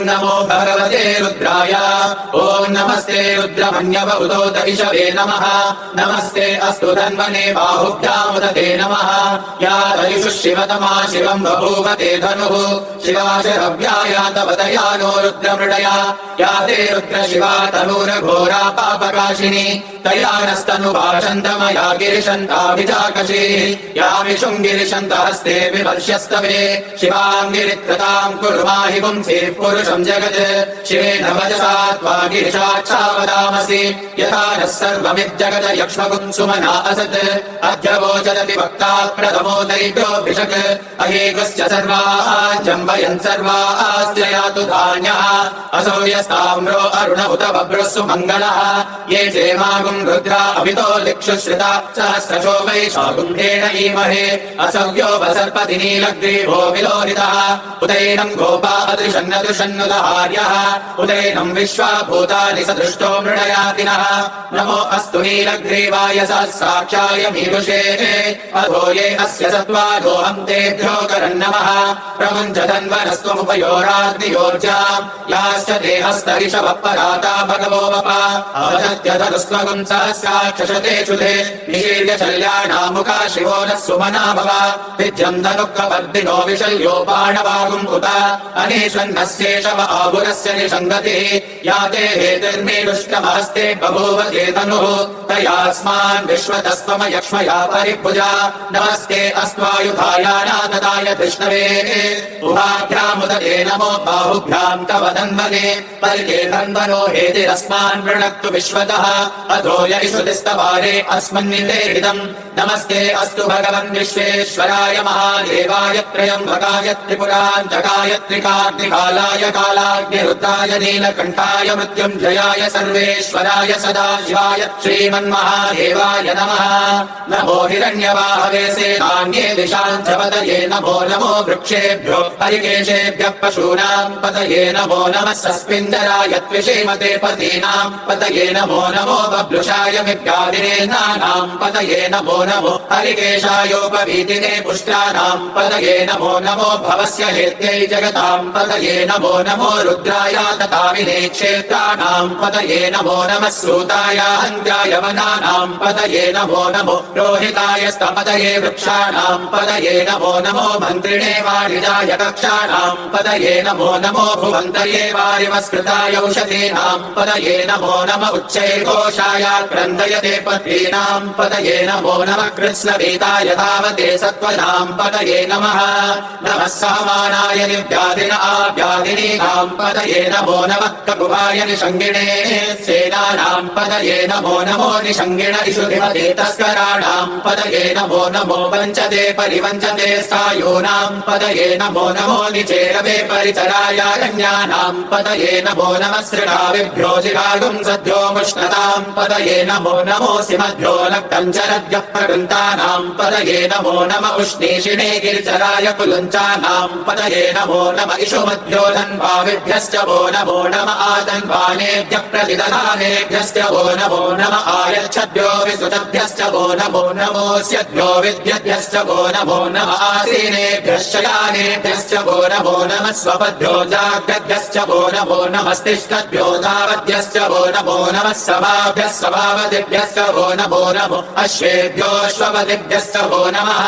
नमो भगवते रुद्राय ॐ नमस्ते रुद्रमन्यव उदोत इषवे नमः नमस्ते अस्तु धन्वने बाहुभ्यामुदते नमः या तरिषु शिवतमा शिवम् बभूव ते धनुः शिवा शरव्याया तवदया नो रुद्रमृडया या ते रुद्र शिवा तनूरघोरा पापकाशिनी तया नस्तनुभाषन्तमया गिरिशन्ताभिजाकशी या विशुम् गिरिशन्तहस्ते विवर्ष्यस्तवे शिवाम् गिरित्रताम् कुरु माहि पुंसीः पुरुषम् जगत् शिवेन वचसा त्वा गिरिशाक्षावदामसि यथा नः सर्वमिज्जगत यक्ष्मकुम् सुमना असत् अध्यवोचदपि वक्ता प्रथमो दैव्योऽभिषक् अहेकस्य सर्वाः जम्बयन् सर्वाश्च यातु धान्यः असौ यस्ताम्रो अरुण उत बभ्रुः सुमङ्गलः ये चेमागुम् रुद्रा अभितो दिक्षुश्रिता सहस्रशो वैशाकुम्भेण ईमहे असव्यो वसर्पति नीलग्रीवो विलोलितः उदैनम् गोपा अदृशन्नदृशन्नुदहार्यः उदैनम् विश्वा भूतानि सदृष्टो मृडयातिनः नमो अस्तु नीलग्रीवाय साक्षाय मीरुषे अधो ये अस्य सत्त्वादोऽहम् तेभ्यो करन्नमः प्रमुञ्च धन्वनस्त्वमुपयोराग्नियोर्जाम् याश्च देहस्तरिषवः पराता भगवो वपा अवदत्यधनुस्त्वगुम् सहस्राक्षशते शुधे निशीर्य शल्याणामुखा शिवो नः सुमना भव विद्यम् धनुक्कवर्दिनो विशल्यो बाणवागुम् उत अनीश्वन्नस्येषव आगुरस्य निषङ्गतिः या ते हेतिर्मीरुष्टमहस्ते बभूव ते धनुः तयास्मान् विश्वतस्त्वमयक्ष्मया परिभुजा नमस्ते अस्त्वायुधायानाददाय कृष्णवे उभाभ्यामुदते नमो बाहुभ्याम् तव धन्वने परिते धन्वनो हेतिरस्मान् वृणक्तु विश्वतः अधो यैषुतिस्तवारे अस्मन्निदेहितम् नमस्ते अस्तु भगवन् विश्वेश्वराय महादेवाय त्र्यम्बकाय त्रिपुरान्तकाय त्रिकाग्निकालाय कालाग्निरुद्राय नीलकण्ठाय मृत्युञ्जयाय सर्वेश्वराय सदाशिवाय श्रीमन्महादेवाय नमः नमो हिरण्यवाहवे सेनान्ये दिशाञ्च पतये नमो नमो वृक्षेभ्यो हरिकेशेभ्यः पशूनाम् पतये नमो नमः सस्मिन्दराय त्विषीमते पतीनाम् पतये नमो नमो बभ्रुषाय विभ्यादिनेनानाम् पतये नमो नमो हरिकेशायोपवीतिने पुष्ट्राणाम् पतये नमो नमो भवस्य हेत्यै जगताम् पतये नमो नमो रुद्राय तताविने क्षेत्राणाम् पतये नमो नमः श्रूताय हन्त्याय वनानाम् पतये नमो नमो रोहिताय स्तपतये वृक्षाणाम् पतये नमो नमो मन्त्रिणे वाणिजाय कक्षाणाम् पतये नमो नमो भुवन्तये वारिवस्कृताय औषधीनाम् पतये नमो नम उच्चैर्घोषाय क्रन्दयते पत्नीनाम् पतये नमो नमः कृत्स्नवीताय धावते सत्त्वनाम् पतये नमः नमः सामानाय निव्याधिन आव्याधिनीनाम् पतये नमो नमः ककुभाय निषङ्गिणे सेनानाम् पतये नमो नमो निषङ्गिण इषुधिमते तस्कराणाम् पतये नमो नमो वञ्चते परिवञ्चते स्थायूनाम् पतये नमो नमो निचेरवे परिचरायारण्यानाम् पतये नमो नमः सृणाविभ्यो जिगागुम् सद्यो मुष्णताम् पतये नमो नमोऽसि मध्यो लक्तम् चरद्यः प्रकृन्तानाम् पतये नमो नम उष्णीषिणे गिरिचराय कुलुञ्चानाम् पतये नमो नम इषुमध्यो धन्वाविभ्यश्च वो नमो नम आधन्वानेभ्यः प्रतिदधानेभ्यश्च वो नमो नम आयच्छद्भ्यो विसुतभ्यश्च वो नमो नमोऽस्यद्भ्यो विद्यभ्यश्च वो नमो नम आसीनेभ्यश्च यानेभ्यश्च वो नमो नमः स्वपद्भ्यो जाग्रद्भ्यश्च वो नमो नमस्तिष्ठद्भ्यो धावद्भ्यश्च वो नमो नमः सभाभ्यः सभावदिभ्यश्च वो नमो नमो अश्वेभ्योऽश्वपदिभ्यश्च वो नमः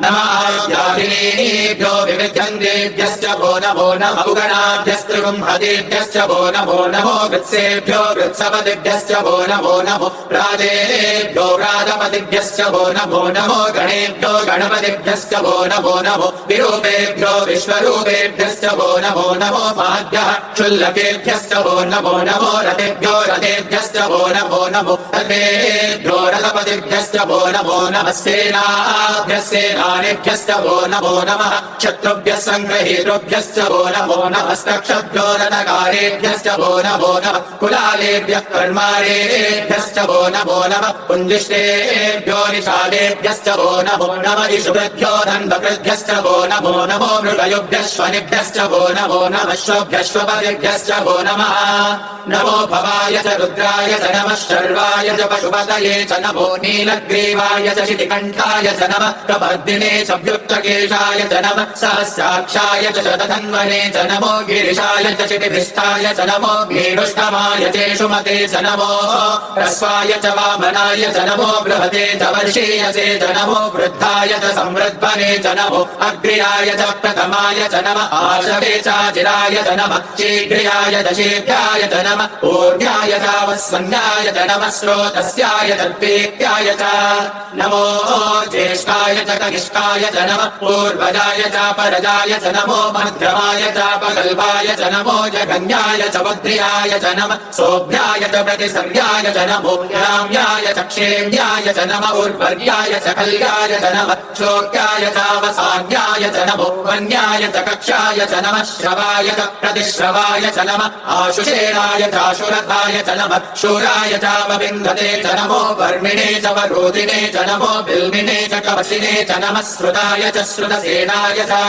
नमः आद्यादिनेभ्यो विविध्यन्तेभ्यश्च वो नमो नमः उगणाभ्यस्त्रिगुंहतेभ्यश्च वो नमो नमो वृत्सेभ्यो वृत्सपदिभ्यश्च वो नमो नमो राजेभ्यो राजपदिभ्यश्च वो नमो नमो गणेभ्यो गणपतिभ्यश्च वो नमो नमो विरूपेभ्यो विश्वरूपेभ्यश्च वो नमो नमो महद्भ्यः क्षुल्लकेभ्यश्च वो नमो नमो रथेभ्यो रथेभ्यश्च वो नमो नमो रथेभ्यो रथपतिभ्यश्च वो नमो नमः सेनाभ्यः सेनानिभ्यश्च वो नमो नमः शत्रुभ्यः सङ्ग्रहीतृभ्यश्च वो नमो नमस्तक्षभ्यो रथकारेभ्यश्च वो नमो नमः कुलालेभ्यः कर्मारेभ्यश्च वो नमो नमः पुञ्जिष्टेभ्यो निशालेभ्यश्च वो नमो नमः इषुभ्यो धन्वकृभ्यश्च वो नमो नमो मृगयुभ्यश्वनिभ्यश्च वो नमो नमः श्वभ्यश्वपदिभ्यश्च वो नमः नमो भवाय च रुद्राय च नमः शर्वाय च पशुपतये च नमो नीलग्रीवाय च शितिकण्ठाय च नमः प्रवर्धिने च व्युक्तकेशाय च नमः सहस्राक्षाय च शतधन्वने च नमो गिरिशाय च शितिभिष्ठाय च नमो भीरुष्टमाय चेषुमते च नमो ह्रस्वाय च वामनाय च नमो बृहते च वर्षीयसे च नमो वृद्धाय च संवृद्ध्वने च नमो अग्र्याय च प्रथमाय च नमः आशवे चाचिराय च नमः शीघ्र्याय च शीघ्राय च नमः ऊर्ध्याय च वस्वन्याय च नमः स्रोतस्याय च द्वीप्याय च नमो ज्येष्ठाय च कनिष्ठाय च नमः पूर्वजाय च परजाय च नमो मध्यमाय च पगल्भाय च नमो जगन्याय च बुद्ध्याय च नमः सोभ्याय च प्रतिसर्याय च नमो राम्याय च क्षेम्याय च नमः उर्वर्याय च कल्याय च नमः श्लोक्याय च वसान्याय च नमो वन्याय च कक्षाय च नमः श्रवाय च प्रतिश्रवाय च नमः आशुषेणाय च आशुरथाय च नमः शूराय च वविन्धते च नमो वर्मिणे च वरोधिने च नमो बिल्मिने च कवशिने च नमः श्रुताय च श्रुतसेनाय च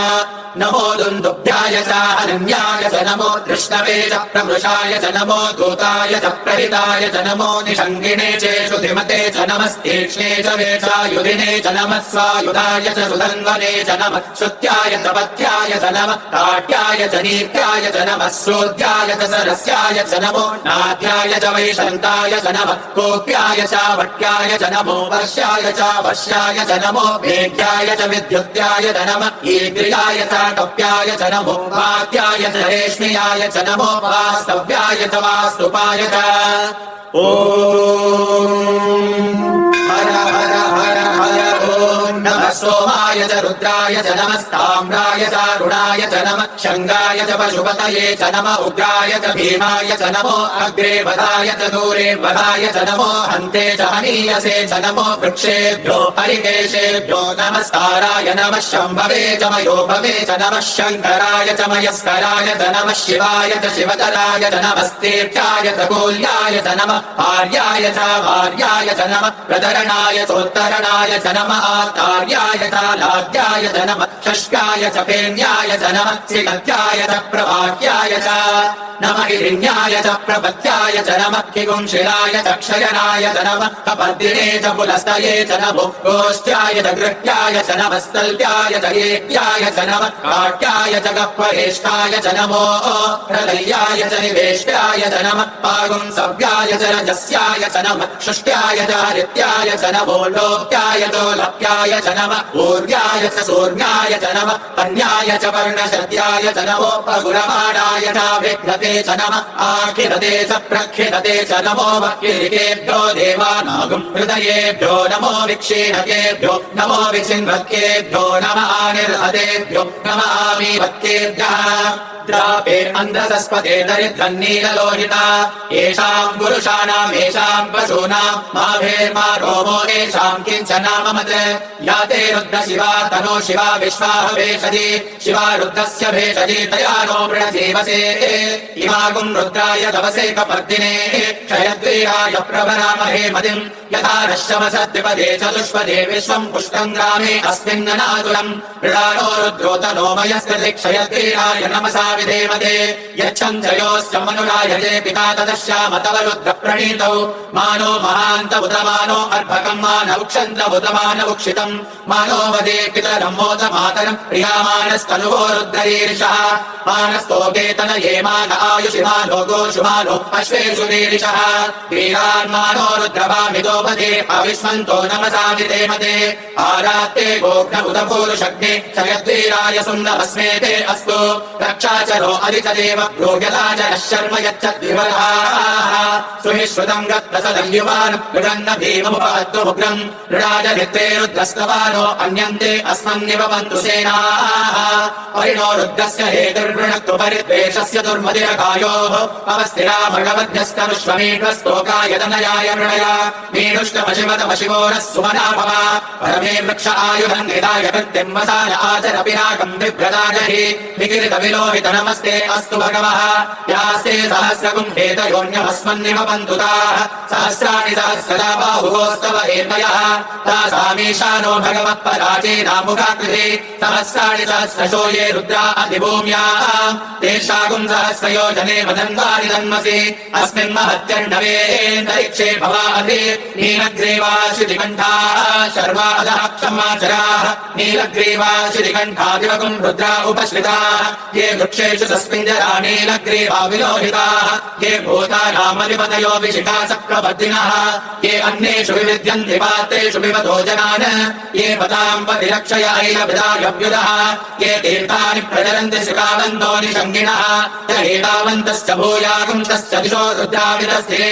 नमो दुन्दुभ्याय च हनन्याय च नमो कृष्णवे च प्रमृषाय च नमो दूताय च प्रहिताय च नमो निषङ्गिने चेषु धिमते च नमस्तीक्ष्णे च वेचायुधिने च नमः स्वायुधाय च सुधन्वने च नमः श्रुत्याय च पथ्याय च नमः काट्याय च नीत्याय च नमः श्रोध्याय च सरस्याय च नमो नाद्याय च वैशन्ताय च नमः कोप्याय च वट्याय च नमो वर्ष्याय च वर्ष्याय च नमो वेद्याय च विद्युत्याय च नमः ईद्रियाय च कप्याय च नमो वाद्याय च रेश्म्याय च नमो वास्तव्याय च वास्तुपाय च ॐ हर हर हर हर ॐ नमः सोमाय च रुद्राय च नमस्ताम्राय च अरुणाय च नमः शङ्गाय च पशुपतये च नमः उग्राय च भीमाय च नमो अग्रे वधाय च दूरे वधाय च नमो हन्ते च हनीयसे च नमो वृक्षेभ्यो हरिकेशेभ्यो नमस्काराय नमः शम्भवे च मयोभवे च नमः शङ्कराय च मयस्कराय च नमः शिवाय च शिवतराय च नमस्तीर्थ्याय च कोल्याय च नमः आर्याय च वार्याय च नमः प्रदरणाय चोत्तरणाय च नमः आर्याय च लाद्याय च नमः षष्ठाय च फेन्याय च नमः श्रीगत्याय च प्रवाक्याय च नमः हिरण्याय च प्रपत्याय च नमः किगुंशिलाय च क्षयनाय च नमः कपर्दिने च पुलस्तये च नमो गोष्ठ्याय च गृह्याय च नमः स्तल्प्याय च येत्याय च नमः काट्याय च गह्वरेष्ठाय च नमो हृदयाय च निवेष्ट्याय च नमः पागुंसव्याय च रजस्याय च नमः षष्ट्याय च हरित्याय च नमो लोक्याय चोलप्याय च नमः ऊर्व्याय च सूर्याय च नमः पन्याय च वर्णशद्याय च नमो पगुरमाणाय च विघ्नते च नमः आखिरते च प्रखिरते च नमो वक्किरिकेभ्यो देवानागुं हृदयेभ्यो नमो विक्षीणकेभ्यो नमो विचिन्वक्केभ्यो नमः आनिर्हतेभ्यो नमः आमीवक्केभ्यः द्रापे अन्धसस्पते दरिद्रन्नीललोहिता येषाम् पुरुषाणाम् येषाम् पशूनाम् मा भेर्मा रोमो येषाम् किञ्चनाममत् या ते रुद्र शिवा तनो शिवा विश्वाह भेषजी शिवा रुद्रस्य भेषजी तया नो मृणजीवसे इमागुम् रुद्राय तवसे कपर्दिने क्षयद्वीराय प्रभरामहे मदिम् यथा नश्यमसद्विपदे चतुष्पदे विश्वम् पुष्टम् ग्रामे अस्मिन्ननातुलम् मृडानो रुद्रोतनो मयस्कृति क्षयद्वीराय नमसा विधेमते यच्छञ्जयोश्च मनुरायजे पिता तदश्याम तव रुद्र प्रणीतौ मानो महान्त उत मानो अर्भकम् मानवुक्षन्त उत मानवुक्षितम् मानो वदे पितरम् मोद मातरम् प्रियामानस्तनुवो रुद्ररीरिषः मानस्तोकेतन ये मान आयुषि मानो गोषु मानो अश्वेषु रीरिषः वीरान्मानो रुद्रभामितो वदे अविस्मन्तो नमसा विधेमते आरात्ते गोघ्न उत पूरुषग्ने क्षयद्वीराय सुन्दमस्मेते अस्तु रक्षाचरो अधिचदेव रोग्यता च नः शर्म यच्छद्विवरः सुहिश्रुतम् गत्तसदयुवान् मृगन्न भीममुपहत्तुमुग्रम् मृडाजनित्रे रुद्रस्तवानो अन्यन्ते अस्मन्निव बन्धु सेनाः परिणो रुद्रस्य हेतुर्वृणक्तु परिद्वेषस्य दुर्मदिरकायोः अवस्थिरा भगवद्भ्यस्तनुष्वमेष्वस्तोकाय तनयाय मृणया मे मीडुष्टमशिवतमशिवो नः सुमना भव परमे वृक्ष आयुधं निधाय कृत्यं वसान आचर पिनाकं बिभ्रदाजहि विकिरितविलोहित नमस्ते अस्तु भगवः यास्ते सहस्रगुं हेतयोन्यमस्मन्निव बन्धुताः सहस्राणि सहस्रदा बाहुवोस्तव हेतयः तासामीशानो भगवः पराचीनामुखाकृति सहस्राणि सहस्रशो ये रुद्रा अधिभूम्याः तेषागुं सहस्रयोजने मदन्वानि तन्मसि अस्मिन् महत्यर्णवेऽन्तरिक्षे भवाधि नीलग्रीवाशितिकण्ठाः शर्वादः क्षमाचराः नीलग्रीवाशितिकण्ठादिवगुं रुद्रा उपश्रिताः ये वृक्षेषु सस्मिञ्जरा नीलग्रीवा विलोहिताः ये भूतानामधिपतयो विशिखा चक्रवर्तिनः ये अन्येषु विविध्यन्ति पात्रेषु विवतो जनान् ये पदां परिरक्षय ऐलविदायव्युदः ये तीर्थानि प्रचरन्ति शिखावन्तो निषङ्गिणः एतावन्तश्च भूयागुंश्च दिशो रुद्राविदस्ते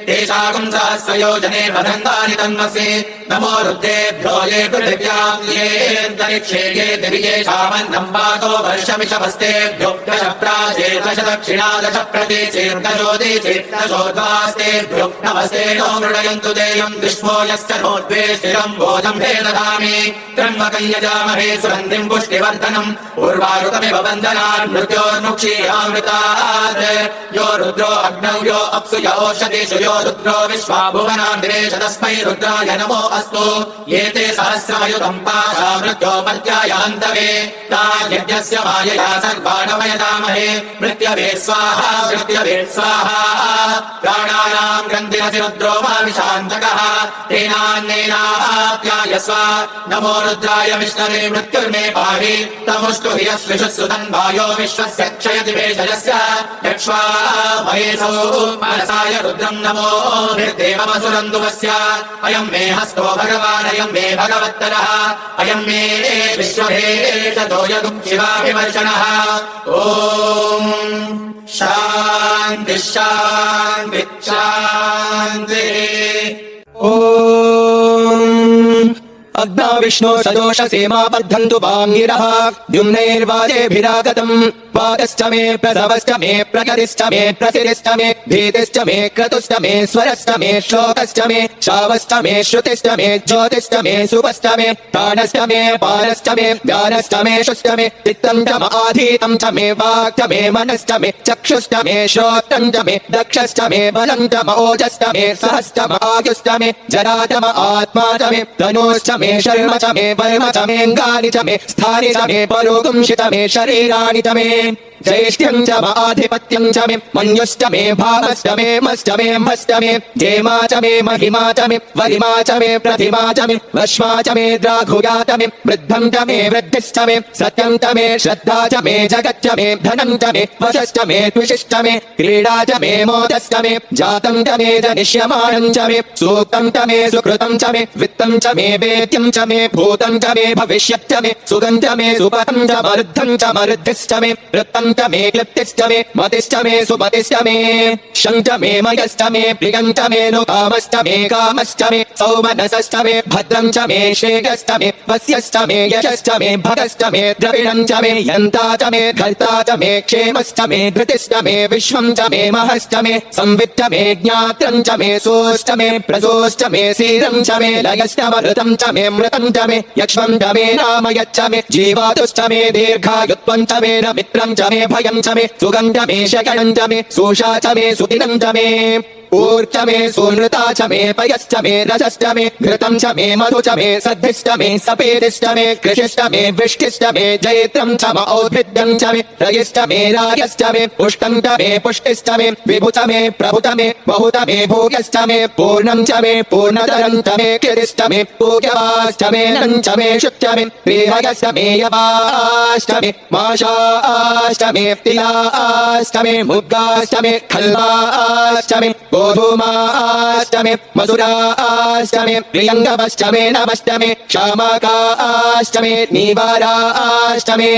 तेषागुं सहस्रयोजने वदन्तानि तन्मसि नमो रुद्रेभ्यो ये पृथिव्यां येऽन्तरिक्षे ये दिव्येषामन्नं वातो वर्षमिषभस्तेभ्यो दश प्राचेत् दश दक्षिणा दश प्रतीचेत् दशोदीचेत् दशोद्वास्तेभ्यो नमस्ते नो मृडयन्तु देयं विश्वो यश्च नोद्वेष्टिरं भोजं हे ददामि त्र्यम्बकं यजामहे सुगन्धिं पुष्टिवर्धनम् उर्वारुकमिव बन्धनान् मृत्योर्मुक्षीयामृतात् यो रुद्रो अग्नौ यो अप्सु य ओषधीषु यो रुद्रो विश्वा भुवनान्तिरेष तस्मै रुद्राय नमो अस्तु ये ते सहस्रमयुतं पाशा मृत्योर्मर्त्यायान्तवे तान्यज्ञस्य मायया सर्वाणमयतामहे मृत्यवे स्वाहा प्राणानां ग्रन्थिरसि रुद्रो माविशान्तकः तेनान्नेनाप्यायस्व नमो रुद्राय विष्णवे मृत्युर्मे पाहि तमुष्टु ह्यश्विषु सुतन्वायो विश्वस्य क्षयति भेषजस्य यक्ष्वा महेशौ मनसाय रुद्रं नमो निर्देवमसुरन्दुवस्य अयं मे हस्तो भगवान् अयं मे भगवत्तरः अयं मे विश्वभेषतो यगुं शिवाभिवर्षणः ॐ शान्ति शान्ति शान्तिः ॐ अग्ना विष्णु सदोष सेमा वर्धन्तु वाङ्गिरः द्युम्नैर्वाजेभिरागतम् वादश्च मे प्रसवश्च मे प्रगतिश्च मे प्रसिरिश्च मे भीतिश्च मे क्रतुश्च मे स्वरश्च मे श्लोकश्च मे शावश्च मे श्रुतिश्च मे ज्योतिश्च मे सुपश्च मे प्राणश्च मे पानश्च मे ज्ञानश्च मे शुश्च मे चित्तं च आधीतं च मे वाक् च मे मनश्च मे चक्षुश्च मे श्रोत्रं च मे दक्षश्च मे बलं च ओजश्च मे सहश्च आयुश्च मे जरा च आत्मा च मे तनोश्च मे शर्म च मे वर्म च मेऽङ्गानि च मे स्थानि च मे परोगुंषि च मे शरीराणि च मे ज्येष्ठ्यं च आधिपत्यं च मे मन्युश्च मे भावश्च मे मश्च मे भश्च मे जेमा च मे महिमा च मे वरिमा च मे प्रतिमा च मे वश्मा च मे द्राघुया च मे वृद्धं च मे वृद्धिश्च मे सत्यं च मे श्रद्धा च मे जगच्च मे धनं च मे वशश्च मे द्विषश्च मे क्रीडा च मे मोदश्च मे जातं च मे जनिष्यमाणं च मे सूक्तं च मे सुकृतं च मे वित्तं च मे वेद्यं च मे भूतं च मे भविष्यच्च मे सुगं च मे सुपतं च मरुद्धं च मरुद्धिश्च मे वृत्तं च मे क्लिप्तिश्च मे मतिश्च मे सुमतिश्च मे शं च मे मयश्च मे प्रियं च मे नुकामश्च मे कामश्च मे सौमनसश्च मे भद्रं च मे श्रेयश्च मे वस्यश्च मे यशश्च मे भगश्च मे द्रविणं च मे यन्ता च मे धर्ता च मे क्षेमश्च मे धृतिश्च मे विश्वं च मे महश्च मे संवित् च मे ज्ञात्रं च मे सोश्च मे प्रसोश्च मे सीरं च मे लयश्च मृतं च मे मृतं च मे यक्ष्मं च मे नामयच्च मे जीवातुश्च मे दीर्घायुत्वं च मे न मित्रं च मे भयं च मे सुगं च मे शकणं च मे सुषा च मे सुदिनं च मे ऊर्च मे सुनृता च मे पयश्च मे रजश्च मे घृतं च मे मधु च मे सद्धिश्च मे सपेदिश्च मे कृषिश्च मे वृष्टिश्च मे जैत्रं च म औद्भिद्यं च मे रयिश्च मे रायश्च मे पुष्टं च मे पुष्टिश्च मे विभुत मे प्रभुत मे बहुत मे भोग्यश्च मे पूर्णं च मे पूर्णतरं च मे किरिश्च मे पूज्यवाश्च मे नं च मे शुच्च मे प्रियश्च मे यवाश्च मे माशाश्च मे तिलाश्च मे मुद्गाश्च मे खल्वाश्च मे गोधूमाश्च मे मधुराश्च मे प्रियङ्गवश्च मे नवश्च मे क्षामकाश्च मे नीवाराश्च मे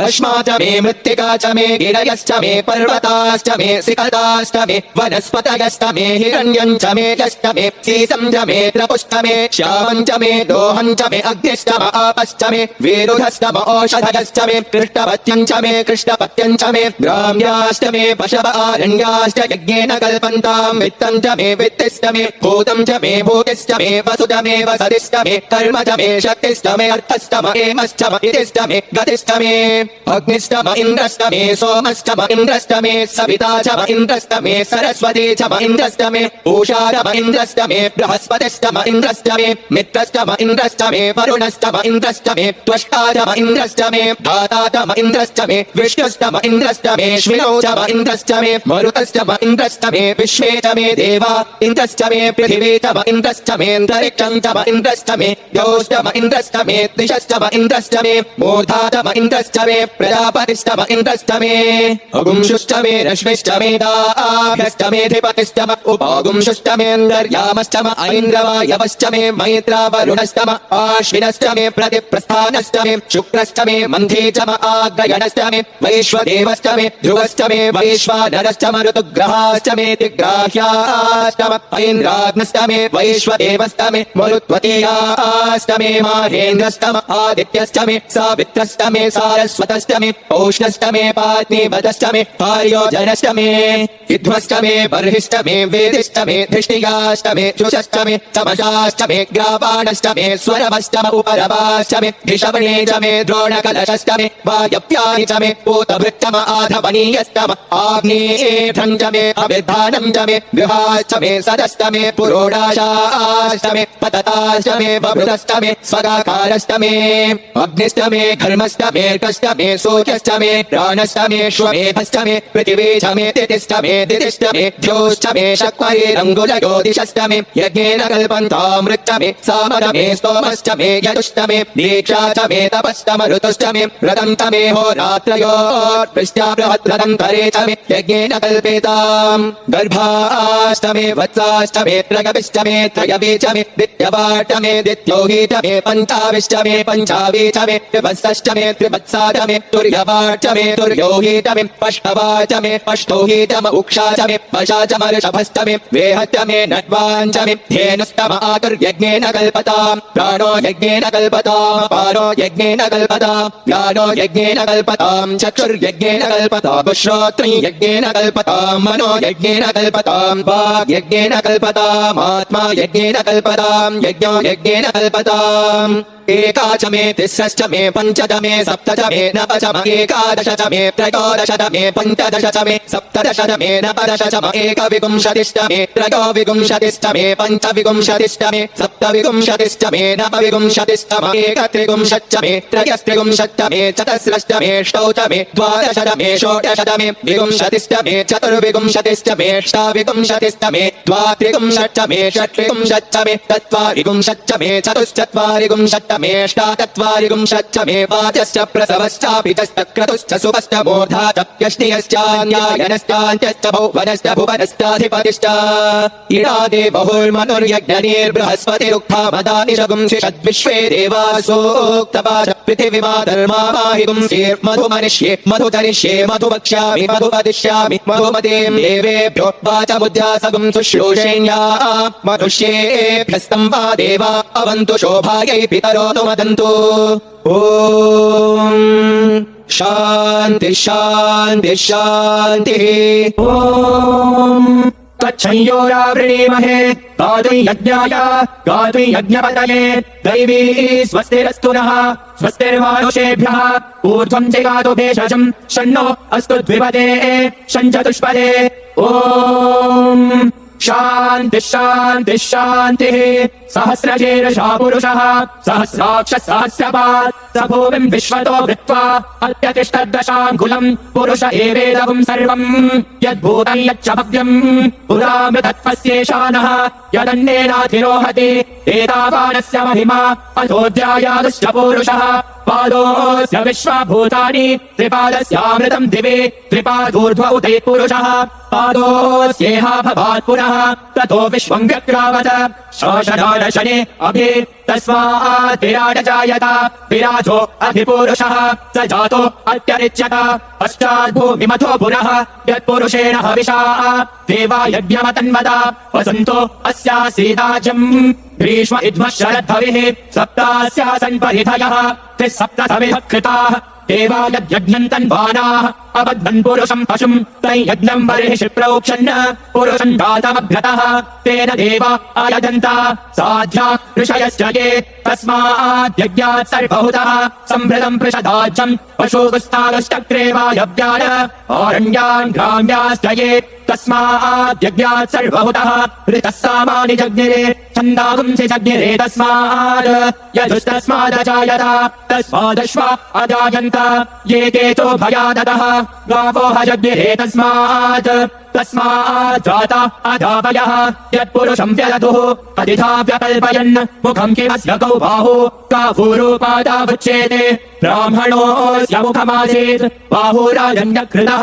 अश्मा च मे मृत्तिका च मे गिरयश्च मे पर्वताश्च मे सिकताश्च मे वनस्पतयश्च मे हिरण्यं च मे यश्च मे सीसं च मे त्रपुश्च मे श्यामं च मे दोहं च मे अग्निश्च म आपश्च मे विरुधश्च म औषधयश्च मे कृष्णपत्यं च मे कृष्णपत्यं च मे ग्राम्याश्च मे पशव आरण्याश्च यज्ञेन कल्पन्तां वित्तं च मे वित्तिश्च मे भूतं च मे भूतिश्च मे वसुध मे वसतिश्च मे कर्म च मे शक्तिश्च मे अर्थश्च म एमश्च म इतिश्च मे गतिश्च मे अग्निश्च म इन्द्रश्च मे सोमश्च म इन्द्रश्च मे सविता च म इन्द्रश्च मे सरस्वती च म इन्द्रश्च मे उषा च म इन्द्रश्च मे बृहस्पतिश्च म इन्द्रश्च मे मित्रश्च म इन्द्रश्च मे वरुणश्च म इन्द्रश्च मे त्वष्टा च म इन्द्रश्च मे धाता च म इन्द्रश्च मे विष्णुश्च म इन्द्रश्च मे श्विनौ च म इन्द्रश्च मे मरुतश्च म इन्द्रश्च मे विश्वे च मे देवा इन्द्रश्च मे पृथिवी च म इन्द्रश्च मे अन्तरिक्षं च म इन्द्रश्च मे द्यौश्च म इन्द्रश्च मे दिशश्च म इन्द्रश्च मे मूर्धा च म इन्द्रश्च मे प्रजापतिश्च म इन्द्रश्च मे अगुंशुश्च मे रश्मिश्च मे दाभ्यश्च मे धिपतिश्च म उपागुंशुश्च मे अन्तर्यामश्च म ऐन्द्रवायवश्च मे मैत्रावरुणश्च म आश्विनश्च मे प्रतिप्रस्थानश्च मे शुक्रश्च मे मन्थे च म आग्रयणश्च मे वैश्वदेवश्च मे ध्रुवश्च मे वैश्वानरश्च म ऋतुग्रहाश्च मे तिग्राह्याश्च म ऐन्द्राग्नश्च मे वैश्वदेवश्च मे मरुत्वतीयाश्च मे माहेन्द्रश्च म आदित्यश्च मे सावित्रश्च मे सारस्वतश्च मे पौष्णश्च मे पात्नीवतश्च मे आर्योजनश्च मे विध्वश्च मे बर्हिश्च मे वेदिश्च मे धृष्टियाश्च मे शुशश्च मे तमसाश्च मे ग्रावाणश्च मे स्वरवश्च म उपरवाश्च मे धिषवणे च मे द्रोणकलशश्च मे वायव्यानि च मे पूतभृच्च म आधवनीयश्च म आग्नेयेऽर्धं च मे अभिधानं च मे गृहाश्च मे सदश्च मे पुरोडाशाश्च मे पतताश्च मे बभृतश्च मे स्वगाकारश्च मे अग्निश्च मे घर्मश्च मे कर्कश्च मे सूर्यश्च मे प्राणश्च मे श्वमेधश्च मे पृथिवी च मे तिथिश्च मे दितिश्च मे द्योश्च मे शक्वैरङ्गुलयोदिशश्च मे यज्ञेन कल्पन्तामृच्च मे सामर मे स्तोमश्च मे यजुश्च मे दीक्षा च मे तपश्च म ऋतुश्च मे व्रतं च मे होरात्रयोर्पृश्च बृहद्रदन्तरे च मे यज्ञेन कल्पेताम् गर्भाश्च मे वत्साश्च मे त्रयविश्च मे त्रयवी च मे दित्यवाट मे दित्योगी च मे पञ्चाविश्च मे पञ्चावी च मे त्रिवत्सश्च मे त्रिवत्सा च मे तुर्यवाट च मे तुर्योगी च मे पष्टवा च मे पष्टोगी च म उक्षा च मे पशा च म ऋषभश्च मे वेहश्च मे नट्वान् च मे धेनुश्च म आतुर्यज्ञेन कल्पताम् प्राणो यज्ञेन कल्पताम् पारो यज्ञेन कल्पताम् ज्ञानो यज्ञेन कल्पताम् चक्षुर्यज्ञेन कल्पताम् श्रोत्री यज्ञेन कल्पताम् मनो यज्ञेन कल्पताम् वाग् यज्ञेन कल्पताम् आत्मा यज्ञेन कल्पताम् यज्ञो यज्ञेन कल्पताम् एका च मे तिस्रश्च मे पञ्च च मे सप्त च मे नव च म एकादश च मे त्रयोदश च मे पञ्चदश च मे सप्तदश च मे नवदश च म एकविंशतिश्च मे त्रयोविंशतिश्च मे पञ्चविंशतिश्च मे सप्तविंशतिश्च मे नवविंशतिश्च म एकत्रिंशच्च मे त्रयस्त्रिंशच्च मे चतस्रश्च मे षष्टौ च मे द्वादश च मे षोडश च मे विंशतिश्च मे चतुर्विंशतिश्च मे अष्टाविंशतिश्च मे द्वात्रिंशच्च मे षट्विंशच्च मे चत्वारिंशच्च मे चतुश्चत्वारिंशच्च मे अष्टाचत्वारिंशच्च मे वाचश्च प्रसवश्चापि च क्रतुश्च सुपश्च मूर्धा च व्यष्टियश्चान्यायनश्चान्त्यश्च भुवनश्च भुवनश्चाधिपतिश्च इडादे बहुर्मनुर्यज्ञनीर्बृहस्पतिरुक्थामदानिशगुंसि षद्विश्वे देवासोक्तवाच पृथिवीमाधर्मामाहिगुंसीर्मधुमनिष्ये मधुतरिष्ये मधुवक्ष्यामि मधुवदिष्यामि मधुमतीं देवेभ्यो वाचमुद्यासगुं शुश्रूषेण्या मनुष्येभ्यस्तं वा देवा अवन्तु शोभायै पितरो नु वदन्तु ॐ शान्ति शान्ति शान्तिः ॐ तच्छंयोरावृणीमहे गातुं यज्ञाय गातुं यज्ञपतये दैवी स्वस्तिरस्तु नः स्वस्तिर्मानुषेभ्यः ऊर्ध्वं जगातु भेषजं शन्नो अस्तु द्विपदे शञ्चतुष्पदे ॐ शान्ति शान्ति शान्तिः सहस्रशीर्षः पुरुषः सहस्राक्ष सहस्रपात् स भूमिं विश्वतो वृत्वा अत्यतिष्ठद्दशाङ्कुलम् पुरुष एवेदं सर्वम् यद्भूतं यच्च भव्यम् पुरामृतत्वस्येषानः यदन्नेनाधिरोहति एतावानस्य महिमा अथोऽध्यायादुश्च पूरुषः पादोऽस्य विश्वभूतानि त्रिपादस्यामृतम् दिवे त्रिपादूर्ध्व उदये पुरुषः पादोऽस्येह भवात् पुनः ततो विश्वम् व्यक्रावत शोषणादशने अभि तस्मात् विराट जायत विराजो अभिपुरुषः स जातो अत्यरिच्यत पश्चाद्भूमिमथो पुनः यत्पुरुषेण हविषा देवा यज्ञमतन्वता वसन्तो अस्यासीदाजम् ग्रीष्म इद्मः शरद्धविः सप्तास्यासन् परिधयः त्रिसप्तसविधः कृताः देवा यज्ञन्तन्वानाः अबद्धन् पुरुषम् पशुम् तैयज्ञम् बर्हिषि प्रोक्षन् पुरुषम् जातमभ्यतः तेन देवा आयजन्त साध्या ऋषयश्च ये तस्माद्यज्ञात् सर्वहुतः सम्भृतम् पृषदाज्यम् पशुगुस्तागश्चक्रे वायव्यान् आरण्यान् ग्राम्याश्च ये तस्माद्यज्ञात् सर्वहुतः ऋतः सामानि जज्ञिरे छन्दागुंसि जज्ञिरे तस्माद् यजुस्तस्मादजायत तस्मादश्वा अजायन्त ये केचो भयादतः गावो हजज्ञिरे तस्मात् जाता अजावयः यत्पुरुषम् व्यदतुः अधिथा व्यकल्पयन् मुखम् किमस्य कौ बाहु काभूरूपादावुच्येते ब्राह्मणोऽस्य मुखमासीत् बाहुराजन्यकृतः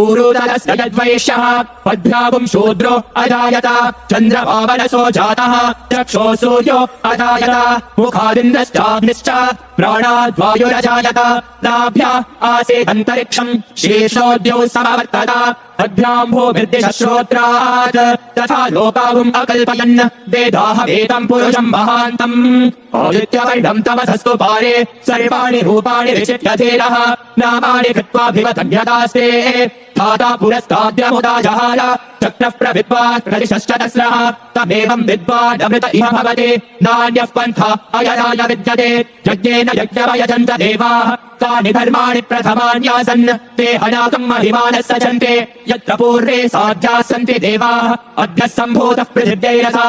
ऊरुदलस्य यद्वैश्यः पद्भ्यागुम् शूद्रो अजायत चन्द्रभावनसो जातः चक्षो सूर्यो अजायत मुखादिन्द्रश्चाग्निश्च प्राणाद्वायुरजायत नाभ्या आसीदन्तरिक्षम् शीर्षोद्यौ समवर्तत तद्भ्याम् भूमिर्दिशश्रोत्रात् तथा लोकागुम् अकल्पयन् वेदाहमेतम् पुरुषम् महान्तम् आदित्यवर्णम् तमसस्तु पारे सर्वाणि रूपाणि विचित्यधीरः नामानि कृत्वाभिवतन्यतास्ते धाता पुरस्ताद्यमुदा जहार चक्रः प्रविद्वान् प्रदिशश्च तस्रः तमेवम् विद्वानमृत इह भवति नान्यः पन्था अयनाय विद्यते यज्ञेन यज्ञमयजन्त देवाः तानि धर्माणि प्रथमान्यासन् ते हनाकम् महिमानः सजन्ते यत्र पूर्वे साध्याः सन्ति देवाः अद्य सम्भूतः पृथिव्यैरसा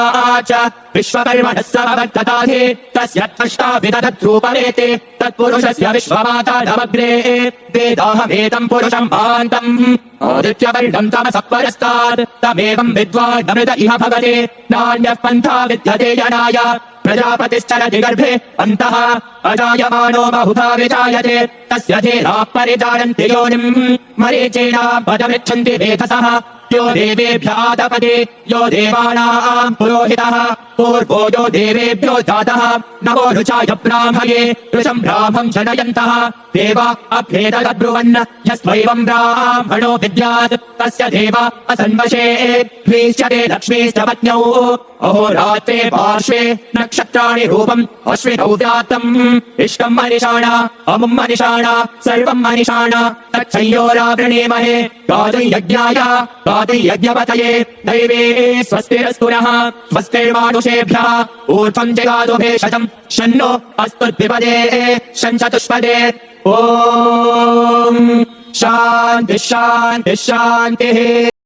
च विश्वकर्मणः समवर्तताधि तस्य त्वष्टाभिदधद्रूपमेते तत्पुरुषस्य विश्वमाता नमग्रे वेदाहमेतम् पुरुषम् महान्तम् आदित्यवर्णम् तमसः परस्तात् तमेवम् विद्वानमृत इह भवति नान्यः पन्था विद्यते यनाय प्रजापतिश्चरति गर्भे अन्तः अजायमानो बहुधा विजायते तस्य धीराः परिजायन्ति योनिम् मरीचेन पदमिच्छन्ति वेधसः यो देवेभ्यादपति यो देवानाम् पुरोहितः पूर्वो यो देवेभ्यो जातः नमो ऋचाय ब्राह्मये ऋषम् ब्राह्मम् जनयन्तः देवा अभ्येतद्ब्रुवन् यस्त्वैवम् ब्राह्मणो विद्यात् तस्य देवा असन्वशे ह्रीश्चते लक्ष्मीश्च पत्न्यौ अहोरात्रे पार्श्वे नक्षत्राणि रूपम् अश्विनौ व्यात्तम् इष्टम् मनिषाण अमुम् मनिषाण सर्वम् मनिषाण तच्छयोरावृणीमहे गातुयज्ञाय गातुयज्ञपतये दैवे स्वस्तिरस्तु नः स्वस्तिर्मानुषेभ्यः ऊर्ध्वम् जगातु भेषजम् शन्नो अस्तु द्विपदे शञ्चतुष्पदे ॐ शान्तिः शान्तिः शान्तिः।